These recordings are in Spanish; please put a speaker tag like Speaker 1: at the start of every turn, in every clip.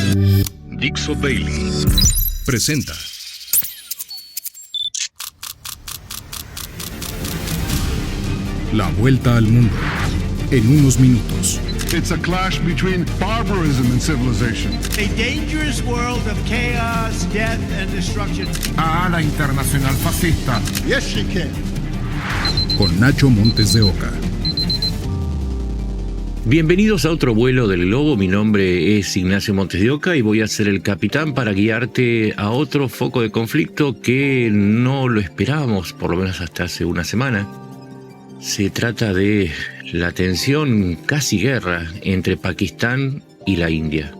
Speaker 1: Dixo Daily presenta La Vuelta al Mundo en unos minutos.
Speaker 2: It's a clash between barbarism and civilization.
Speaker 3: A dangerous world of chaos, death and destruction.
Speaker 4: A la internacional fascista.
Speaker 2: Yes, she can.
Speaker 1: Con Nacho Montes de Oca.
Speaker 5: Bienvenidos a otro vuelo del globo. Mi nombre es Ignacio Montes de Oca y voy a ser el capitán para guiarte a otro foco de conflicto que no lo esperábamos, por lo menos hasta hace una semana. Se trata de la tensión, casi guerra, entre Pakistán y la India.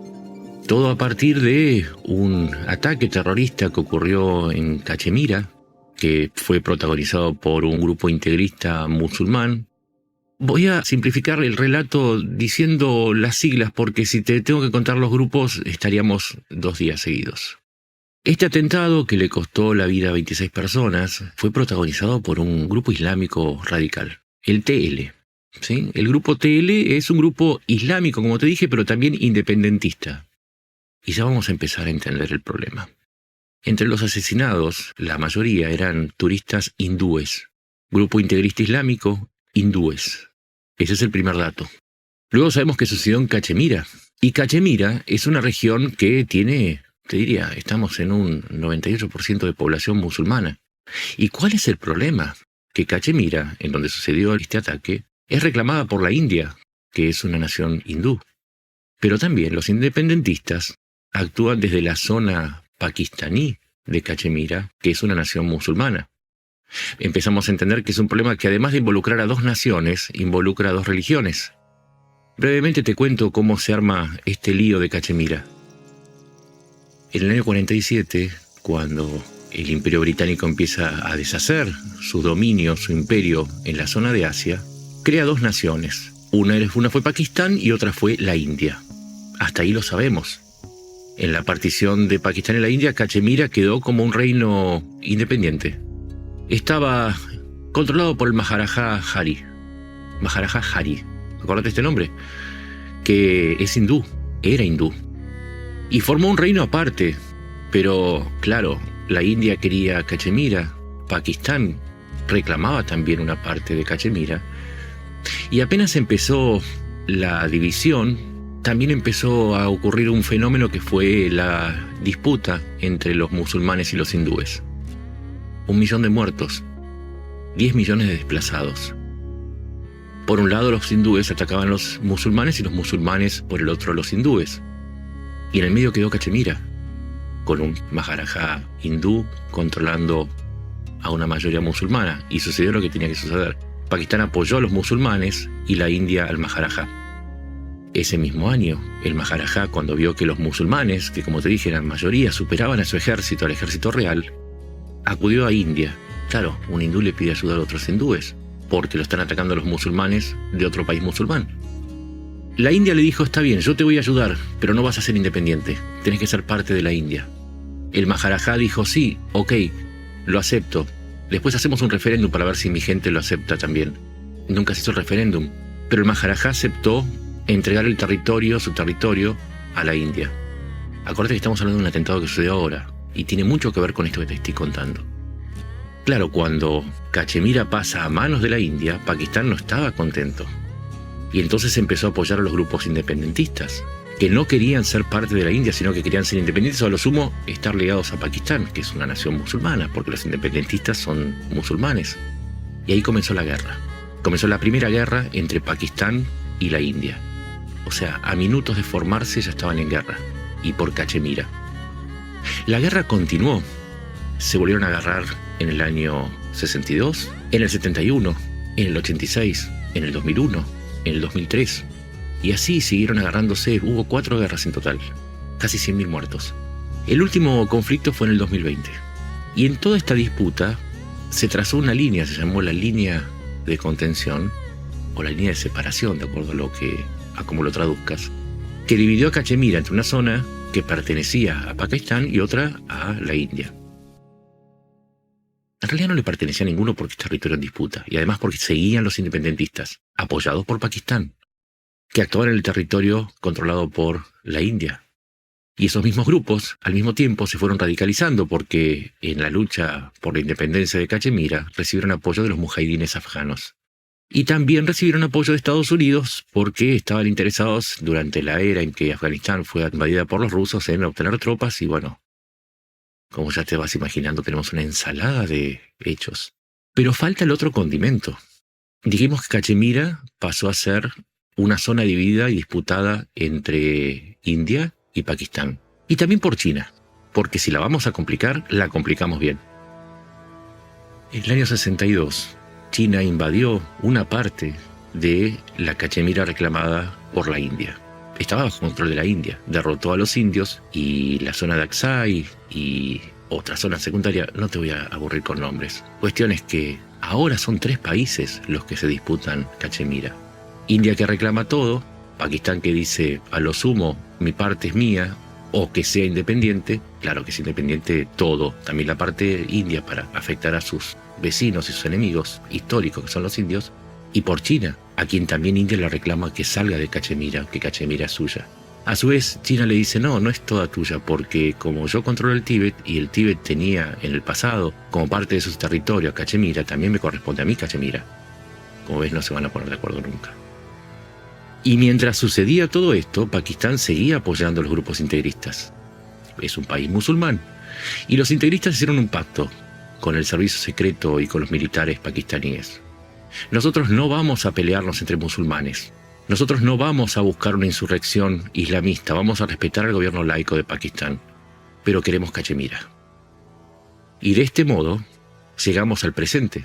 Speaker 5: Todo a partir de un ataque terrorista que ocurrió en Cachemira, que fue protagonizado por un grupo integrista musulmán. Voy a simplificar el relato diciendo las siglas, porque si te tengo que contar los grupos estaríamos 2 días seguidos. Este atentado, que le costó la vida a 26 personas, fue protagonizado por un grupo islámico radical, el TL. ¿Sí? El grupo TL es un grupo islámico, como te dije, pero también independentista. Y ya vamos a empezar a entender el problema. Entre los asesinados, la mayoría eran turistas hindúes. Grupo integrista islámico, hindúes. Ese es el primer dato. Luego sabemos que sucedió en Cachemira. Y Cachemira es una región que tiene, te diría, estamos en un 98% de población musulmana. ¿Y cuál es el problema? Que Cachemira, en donde sucedió este ataque, es reclamada por la India, que es una nación hindú. Pero también los independentistas actúan desde la zona pakistaní de Cachemira, que es una nación musulmana. Empezamos a entender que es un problema que, además de involucrar a 2 naciones, involucra a 2 religiones. Brevemente te cuento cómo se arma este lío de Cachemira. En el año 47, cuando el Imperio Británico empieza a deshacer su dominio, su imperio en la zona de Asia, crea 2 naciones. Una fue Pakistán y otra fue la India. Hasta ahí lo sabemos. En la partición de Pakistán y la India, Cachemira quedó como un reino independiente. Estaba controlado por el Maharaja Hari. Maharaja Hari, acuérdate este nombre, que es hindú, era hindú. Y formó un reino aparte, pero claro, la India quería Cachemira, Pakistán reclamaba también una parte de Cachemira, y apenas empezó la división, también empezó a ocurrir un fenómeno que fue la disputa entre los musulmanes y los hindúes. 1 millón de muertos, 10 millones de desplazados. Por un lado los hindúes atacaban a los musulmanes y los musulmanes por el otro los hindúes. Y en el medio quedó Cachemira, con un Maharaja hindú controlando a una mayoría musulmana. Y sucedió lo que tenía que suceder. Pakistán apoyó a los musulmanes y la India al Maharaja. Ese mismo año, el Maharaja, cuando vio que los musulmanes, que como te dije eran mayoría, superaban a su ejército, al ejército real, acudió a India. Claro, un hindú le pide ayuda a otros hindúes, porque lo están atacando los musulmanes de otro país musulmán. La India le dijo, está bien, yo te voy a ayudar, pero no vas a ser independiente, tenés que ser parte de la India. El Maharaja dijo, sí, ok, lo acepto. Después hacemos un referéndum para ver si mi gente lo acepta también. Nunca se hizo el referéndum, pero el Maharaja aceptó entregar el territorio, su territorio, a la India. Acuérdate que estamos hablando de un atentado que sucedió ahora, y tiene mucho que ver con esto que te estoy contando. Claro, cuando Cachemira pasa a manos de la India, Pakistán no estaba contento. Y entonces empezó a apoyar a los grupos independentistas, que no querían ser parte de la India, sino que querían ser independientes o a lo sumo estar ligados a Pakistán, que es una nación musulmana, porque los independentistas son musulmanes. Y ahí comenzó la guerra. Comenzó la primera guerra entre Pakistán y la India. O sea, a minutos de formarse ya estaban en guerra, y por Cachemira. La guerra continuó. Se volvieron a agarrar en el año 62, en el 71, en el 86, en el 2001, en el 2003. Y así siguieron agarrándose. Hubo 4 guerras en total, casi 100.000 muertos. El último conflicto fue en el 2020. Y en toda esta disputa se trazó una línea, se llamó la línea de contención, o la línea de separación, de acuerdo a cómo lo traduzcas, que dividió a Cachemira entre una zona que pertenecía a Pakistán y otra a la India. En realidad no le pertenecía a ninguno porque es territorio en disputa, y además porque seguían los independentistas, apoyados por Pakistán, que actuaban en el territorio controlado por la India. Y esos mismos grupos, al mismo tiempo, se fueron radicalizando porque en la lucha por la independencia de Cachemira recibieron apoyo de los mujahidines afganos. Y también recibieron apoyo de Estados Unidos porque estaban interesados durante la era en que Afganistán fue invadida por los rusos en obtener tropas y bueno, como ya te vas imaginando, tenemos una ensalada de hechos. Pero falta el otro condimento. Dijimos que Cachemira pasó a ser una zona dividida y disputada entre India y Pakistán. Y también por China, porque si la vamos a complicar, la complicamos bien. En el año 62, China invadió una parte de la Cachemira reclamada por la India. Estaba bajo control de la India, derrotó a los indios y la zona de Aksai y otra zona secundaria, no te voy a aburrir con nombres. Cuestión es que ahora son 3 países los que se disputan Cachemira. India que reclama todo, Pakistán que dice a lo sumo mi parte es mía, o que sea independiente, claro que es independiente todo, también la parte india para afectar a sus vecinos y sus enemigos históricos que son los indios, y por China, a quien también India le reclama que salga de Cachemira, que Cachemira es suya. A su vez, China le dice no, no es toda tuya, porque como yo controlo el Tíbet, y el Tíbet tenía en el pasado, como parte de su territorio, Cachemira, también me corresponde a mí Cachemira. Como ves, no se van a poner de acuerdo nunca. Y mientras sucedía todo esto, Pakistán seguía apoyando a los grupos integristas. Es un país musulmán. Y los integristas hicieron un pacto con el servicio secreto y con los militares pakistaníes. Nosotros no vamos a pelearnos entre musulmanes. Nosotros no vamos a buscar una insurrección islamista. Vamos a respetar al gobierno laico de Pakistán. Pero queremos Cachemira. Y de este modo llegamos al presente,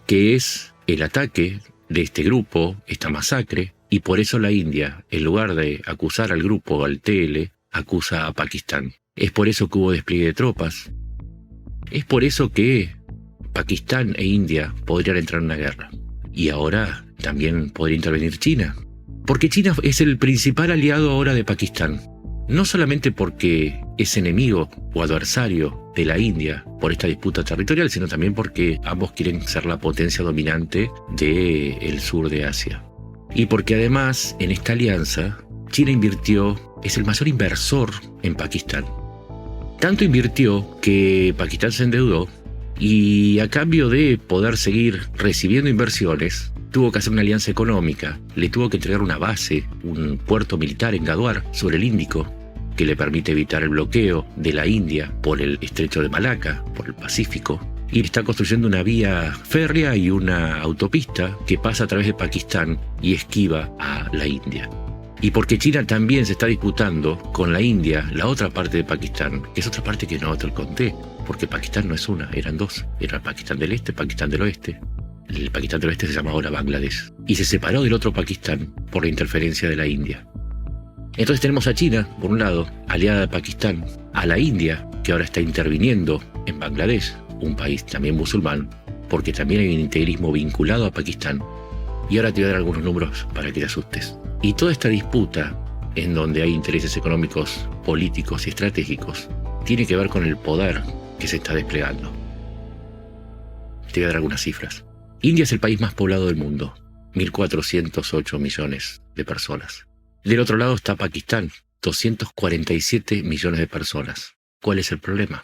Speaker 5: que es el ataque de este grupo, esta masacre. Y por eso la India, en lugar de acusar al grupo, al TL, acusa a Pakistán. Es por eso que hubo despliegue de tropas. Es por eso que Pakistán e India podrían entrar en una guerra. Y ahora también podría intervenir China. Porque China es el principal aliado ahora de Pakistán. No solamente porque es enemigo o adversario de la India por esta disputa territorial, sino también porque ambos quieren ser la potencia dominante del sur de Asia. Y porque además, en esta alianza, China es el mayor inversor en Pakistán. Tanto invirtió que Pakistán se endeudó y a cambio de poder seguir recibiendo inversiones, tuvo que hacer una alianza económica, le tuvo que entregar una base, un puerto militar en Gadwar, sobre el Índico, que le permite evitar el bloqueo de la India por el estrecho de Malaca, por el Pacífico. Y está construyendo una vía férrea y una autopista que pasa a través de Pakistán y esquiva a la India. Y porque China también se está disputando con la India, la otra parte de Pakistán, que es otra parte que no te lo conté, porque Pakistán no es una, eran 2. Era el Pakistán del Este, Pakistán del Oeste. El Pakistán del Oeste se llama ahora Bangladesh. Y se separó del otro Pakistán por la interferencia de la India. Entonces tenemos a China, por un lado, aliada de Pakistán, a la India, que ahora está interviniendo en Bangladesh, un país también musulmán, porque también hay un integrismo vinculado a Pakistán. Y ahora te voy a dar algunos números para que te asustes. Y toda esta disputa, en donde hay intereses económicos, políticos y estratégicos, tiene que ver con el poder que se está desplegando. Te voy a dar algunas cifras. India es el país más poblado del mundo, 1.408 millones de personas. Del otro lado está Pakistán, 247 millones de personas. ¿Cuál es el problema?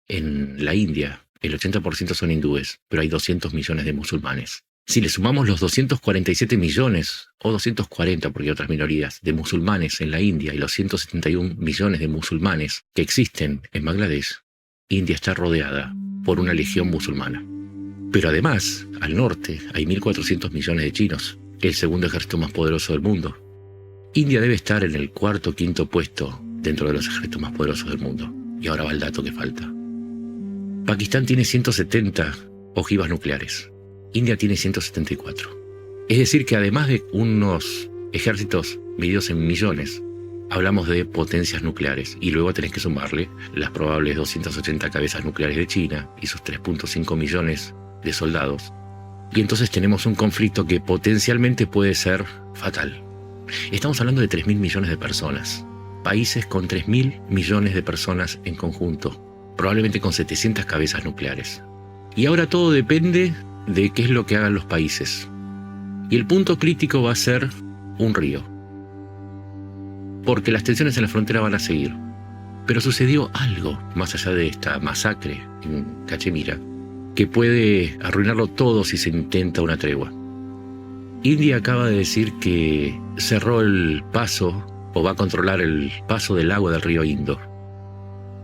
Speaker 5: En la India, el 80% son hindúes, pero hay 200 millones de musulmanes. Si le sumamos los 247 millones, o 240 porque hay otras minorías, de musulmanes en la India y los 171 millones de musulmanes que existen en Bangladesh, India está rodeada por una legión musulmana. Pero además, al norte hay 1.400 millones de chinos, el segundo ejército más poderoso del mundo. India debe estar en el 4º o 5º puesto dentro de los ejércitos más poderosos del mundo. Y ahora va el dato que falta. Pakistán tiene 170 ojivas nucleares. India tiene 174. Es decir que además de unos ejércitos medidos en millones, hablamos de potencias nucleares. Y luego tenés que sumarle las probables 280 cabezas nucleares de China y sus 3.5 millones de soldados. Y entonces tenemos un conflicto que potencialmente puede ser fatal. Estamos hablando de 3.000 millones de personas. Países con 3.000 millones de personas en conjunto, probablemente con 700 cabezas nucleares. Y ahora todo depende de qué es lo que hagan los países. Y el punto crítico va a ser un río. Porque las tensiones en la frontera van a seguir. Pero sucedió algo más allá de esta masacre en Cachemira que puede arruinarlo todo si se intenta una tregua. India acaba de decir que cerró el paso o va a controlar el paso del agua del río Indo.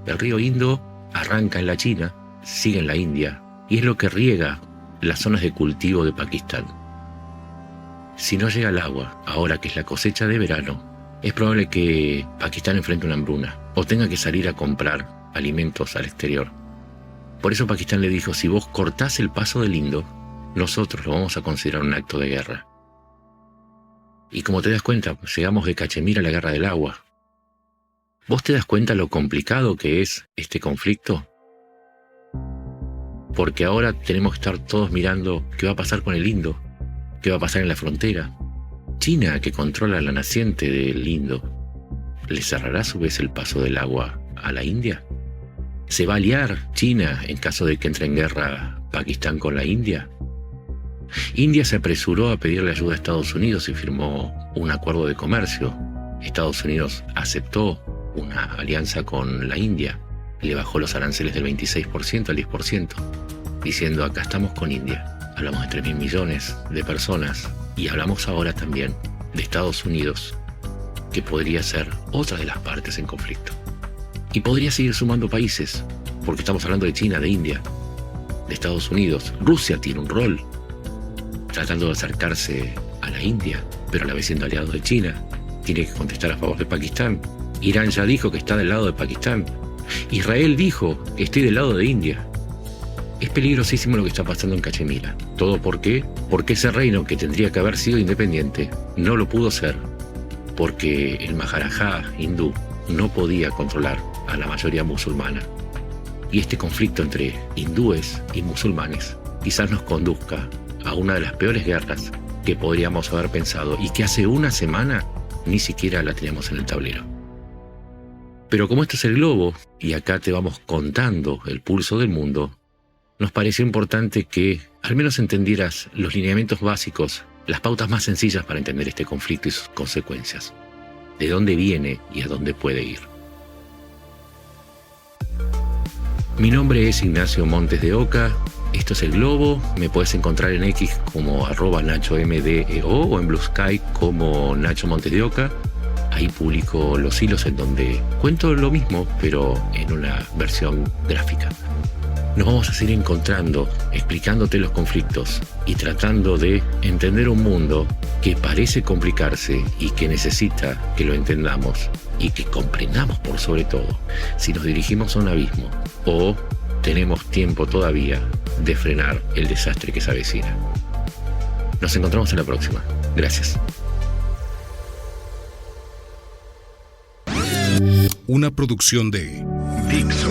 Speaker 5: El río Indo arranca en la China, sigue en la India y es lo que riega las zonas de cultivo de Pakistán. Si no llega el agua, ahora que es la cosecha de verano, es probable que Pakistán enfrente una hambruna o tenga que salir a comprar alimentos al exterior. Por eso Pakistán le dijo, si vos cortás el paso del Indo, nosotros lo vamos a considerar un acto de guerra. Y como te das cuenta, llegamos de Cachemira a la guerra del agua. ¿Vos te das cuenta lo complicado que es este conflicto? Porque ahora tenemos que estar todos mirando qué va a pasar con el Indo, qué va a pasar en la frontera. China, que controla la naciente del Indo, ¿le cerrará a su vez el paso del agua a la India? ¿Se va a aliar China en caso de que entre en guerra Pakistán con la India? India se apresuró a pedirle ayuda a Estados Unidos y firmó un acuerdo de comercio. Estados Unidos aceptó una alianza con la India, le bajó los aranceles del 26% al 10%, diciendo acá estamos con India. Hablamos de 3.000 millones de personas y hablamos ahora también de Estados Unidos, que podría ser otra de las partes en conflicto. Y podría seguir sumando países, porque estamos hablando de China, de India, de Estados Unidos. Rusia tiene un rol, tratando de acercarse a la India, pero a la vez siendo aliado de China. Tiene que contestar a favor de Pakistán. Irán ya dijo que está del lado de Pakistán. Israel dijo que estoy del lado de India. Es peligrosísimo lo que está pasando en Cachemira. ¿Todo por qué? Porque ese reino que tendría que haber sido independiente no lo pudo ser, porque el Maharajá hindú no podía controlar a la mayoría musulmana. Y este conflicto entre hindúes y musulmanes quizás nos conduzca a una de las peores guerras que podríamos haber pensado y que hace una semana ni siquiera la teníamos en el tablero. Pero como esto es el globo y acá te vamos contando el pulso del mundo, nos pareció importante que al menos entendieras los lineamientos básicos, las pautas más sencillas para entender este conflicto y sus consecuencias, de dónde viene y a dónde puede ir. Mi nombre es Ignacio Montes de Oca, esto es El Globo, me puedes encontrar en X como @NachoMDEO o en Blue Sky como Nacho Montes de Oca. Ahí publico los hilos en donde cuento lo mismo, pero en una versión gráfica. Nos vamos a seguir encontrando, explicándote los conflictos y tratando de entender un mundo que parece complicarse y que necesita que lo entendamos y que comprendamos por sobre todo si nos dirigimos a un abismo o tenemos tiempo todavía de frenar el desastre que se avecina. Nos encontramos en la próxima. Gracias.
Speaker 1: Una producción de
Speaker 2: Dixo.